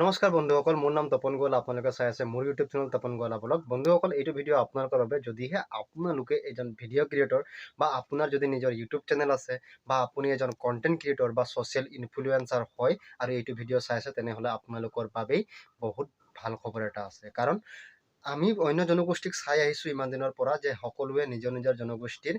নমস্কাৰ বন্ধুসকল, মোৰ নাম তপন গোৱালা। আপোনালোকে চাই আছে মোৰ YouTube channel Tapan Gowala blog. বন্ধুসকল, এইটো ভিডিঅ' আপোনালোকৰ বাবে। যদিহে আপোনালোকে এজন ভিডিঅ' ক্ৰিয়েটৰ বা আপোনাৰ যদি নিজৰ ইউটিউব চেনেল আছে বা আপুনি এজন কণ্টেণ্ট ক্ৰিয়েটৰ বা ছ'চিয়েল ইনফ্লুৱেঞ্চাৰ হয় আৰু এইটো ভিডিঅ' চাই আছে, তেনেহ'লে আপোনালোকৰ বাবেই বহুত ভাল খবৰ এটা আছে। কাৰণ আমি অন্য জনগোষ্ঠীক চাই আহিছোঁ ইমান দিনৰ পৰা যে সকলোৱে নিজৰ নিজৰ জনগোষ্ঠীৰ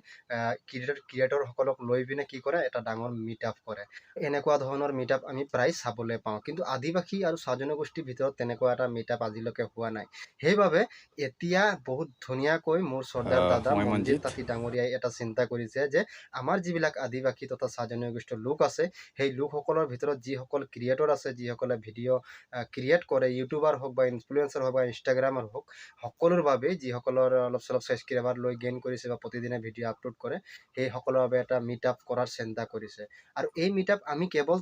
ক্ৰিয়েটৰসকলক লৈ পিনে কি কৰে, এটা ডাঙৰ মিট আপ কৰে। এনেকুৱা ধৰণৰ মিট আপ আমি প্ৰায় চাবলৈ পাওঁ, কিন্তু আদিবাসী আৰু চাহ জনগোষ্ঠীৰ ভিতৰত তেনেকুৱা এটা মিট আপ আজিলৈকে হোৱা নাই। সেইবাবে এতিয়া বহুত ধুনীয়াকৈ মোৰ শ্ৰদ্ধাৰ দাদা মই মনজিত মনজিত। তাঁতী ডাঙৰীয়াই এটা চিন্তা কৰিছে যে আমাৰ যিবিলাক আদিবাসী তথা চাহ জনগোষ্ঠীৰ লোক আছে, সেই লোকসকলৰ ভিতৰত যিসকল ক্ৰিয়েটৰ আছে, যিসকলে ভিডিঅ' ক্ৰিয়েট কৰে, ইউটিউবাৰ হওক বা ইনফ্লুৱেঞ্চাৰ হওক বা ইনষ্টাগ্ৰামাৰ হওক, সকলোৰ বাবে যিসকলৰ অলপ চলপ ছাবস্ক্ৰাইবাৰ লৈ গেইন কৰিছে বা প্ৰতিদিনে ভিডিঅ' আপলোড কৰে, সেইসকলৰ বাবে এটা মিট আপ কৰাৰ চিন্তা কৰিছে। আৰু এই মিট আপ আমি কেৱল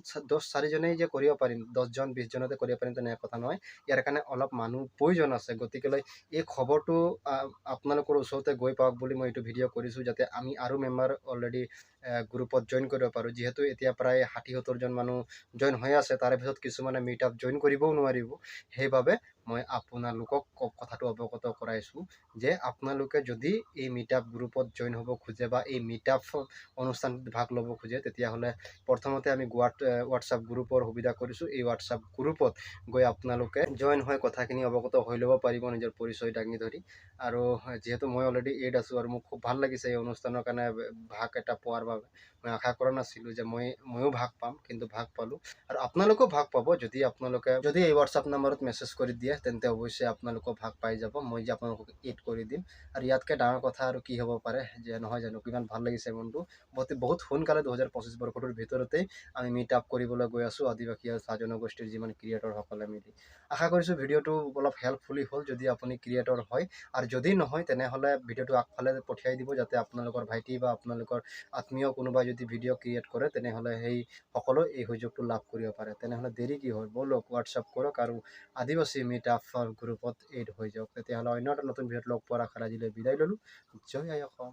4জনেই যে কৰিব পাৰিম, 10জন 20জনতে কৰিব পাৰিম তেনে কথা নহয়। ইয়াৰ কাৰণে অলপ মানুহ প্ৰয়োজন আছে। গতিকেলৈ এই খবৰটো আপোনালোকৰ ওচৰতে গৈ পাওক বুলি মই এইটো ভিডিঅ' কৰিছোঁ, যাতে আমি আৰু মেম্বাৰ অলৰেডি গ্ৰুপত জইন কৰিব পাৰোঁ। যিহেতু এতিয়া প্ৰায় 60-70জন মানুহ জইন হৈ আছে, তাৰে ভিতৰত কিছুমানে মিট আপ জইন কৰিবও নোৱাৰিব। সেইবাবে মই আপোনালোকক কথাটো অৱগত কৰাইছোঁ যে আপোনালোকে যদি এই মিট আপ গ্ৰুপত জইন হ'ব খোজে বা এই মিট আপ অনুষ্ঠানটোত ভাগ ল'ব খোজে, তেতিয়াহ'লে প্ৰথমতে আমি হোৱাটছআপ গ্ৰুপৰ সুবিধা কৰিছোঁ। এই হোৱাটছআপ গ্ৰুপত গৈ আপোনালোকে জইন হৈ কথাখিনি অৱগত হৈ ল'ব পাৰিব, নিজৰ পৰিচয় দাঙি ধৰি। আৰু যিহেতু মই অলৰেডি এইড আছোঁ আৰু মোক খুব ভাল লাগিছে এই অনুষ্ঠানৰ কাৰণে ভাগ এটা পোৱাৰ বাবে। মই আশা কৰা নাছিলোঁ যে ময়ো ভাগ পাম, কিন্তু ভাগ পালোঁ। আৰু আপোনালোকেও ভাগ পাব আপোনালোকে যদি এই হোৱাটছআপ নাম্বাৰত মেছেজ কৰি দিয়ে, তেন্তে অৱশ্যেই আপোনালোকেও ভাগ পাই যাব। মই যে আপোনালোকক এড কৰি দিম। আৰু ইয়াতকৈ ডাঙৰ কথা আৰু কি হ'ব পাৰে, যে নহয় জানো, কিমান ভাল লাগিছে মনটো। বহুত সোনকালে 2025 বৰ্ষটোৰ ভিতৰতেই আমি মিট আপ কৰিবলৈ গৈ আছোঁ, আদিবাসী আৰু চাহ জনগোষ্ঠীৰ যিমান ক্ৰিয়েটৰসকলে মিলি। আশা কৰিছোঁ ভিডিঅ'টো অলপ হেল্পফুলি হ'ল, যদি আপুনি ক্ৰিয়েটৰ হয়। আৰু যদি নহয়, তেনেহ'লে ভিডিঅ'টো আগফালে পঠিয়াই দিব, যাতে আপোনালোকৰ ভাইটি বা আপোনালোকৰ আত্মীয় কোনোবাই যদি ভিডিঅ' ক্ৰিয়েট কৰে, তেনেহ'লে সেই সকলো এই সুযোগটো লাভ কৰিব পাৰে। তেনেহ'লে দেৰি কি হ'ল, ব'লক হোৱাটছআপ কৰক আৰু আদিবাসী মিট আপৰ গ্ৰুপত এড হৈ যাওক। তেতিয়াহ'লে অন্য এটা নতুন ভিডিঅ'ত লগ পোৱাৰ আশাৰে আজিলৈ বিদায় ল'লোঁ। জয় আই অসম।